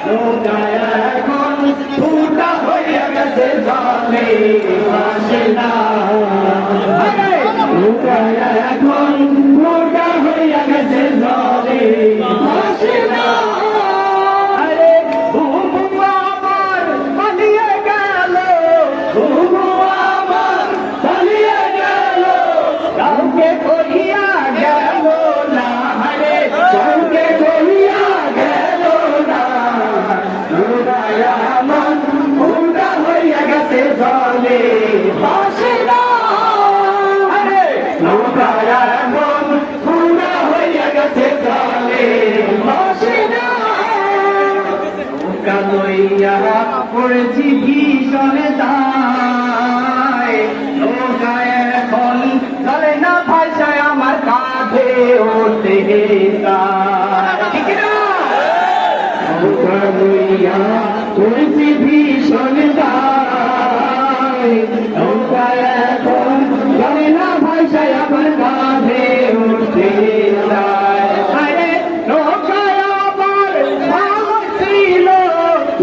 নৌকায় এখন ফুটা হয়ে গেছে জলে ভাসে না। নৌকায় এখন ফুটা হয়ে গেছে জলে ভাসে না। আরে ঘুঘু আমার পালিয়ে গেল, ঘুঘু আমার পালিয়ে গেল, কাউকে করিয়া গেল না। আরে কাউকে করিয়া গেল না। নৌকায় আমার ফুটা হইয়া গেছে জলে ভাসে না। আরে নৌকায় এখন ফুটা হইয়া গেছে জলে ভাসে না। নৌকা লইয়া পড়েছি ভীষণে দায়, নৌকায় এখন চলে না ভাষায় আমার কাঁধে উঠতে ঠিক না। নৌকা লইয়া পড়েছি ভীষণ দায়, নৌকায় এখন চলে না ভাষায় আমার কাঁধে উঠতে যায়। আরে নৌকায় আমার ভালো ছিল,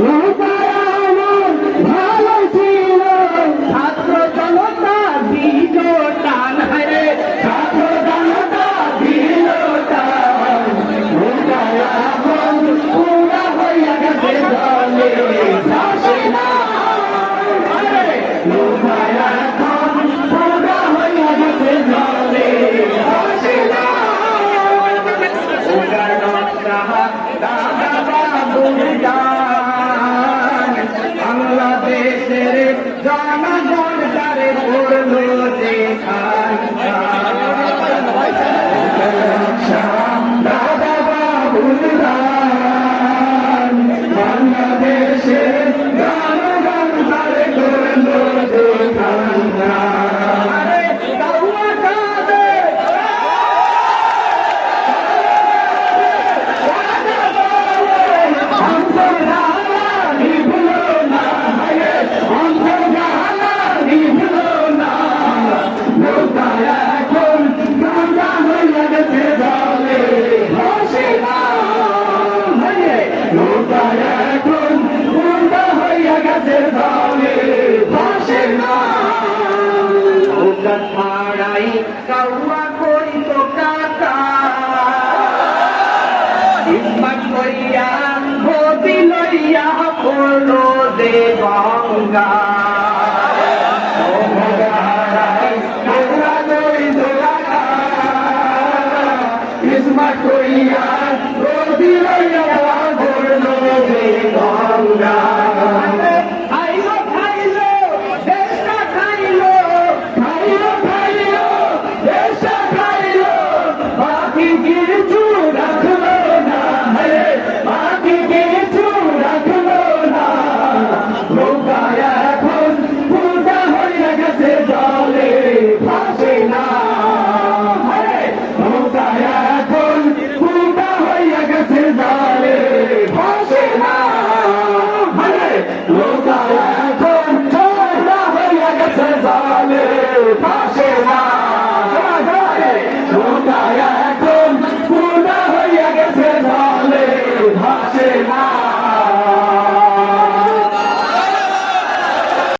নৌকায় আমার ভালো ছিল, ছাত্র জনতা দিল টান। আরে ছাত্র জনতা দিল টান। নৌকায় এখন পুরা হইয়া গেছে জলে ভাসে না। আরে নৌকায় এখন পুরা হইয়া গেছে জলে ভাসে না। ওগার নকশা দাদা বাবুর গান, বাংলাদেশের জনগণ তারে পড়লো যে খান। দাদা বাবুর গান, বাংলাদেশের জনগণ তারে পড়লো যে খান। আরে কাউয়া কাদের পাড়াই কাউয়া করিত কাকা, ইস্পাত করিয়া গতি লইয়া পড়লো দে গঙ্গা। ইস্পাত করিয়া গতি লইয়া পড়লো দে গঙ্গা।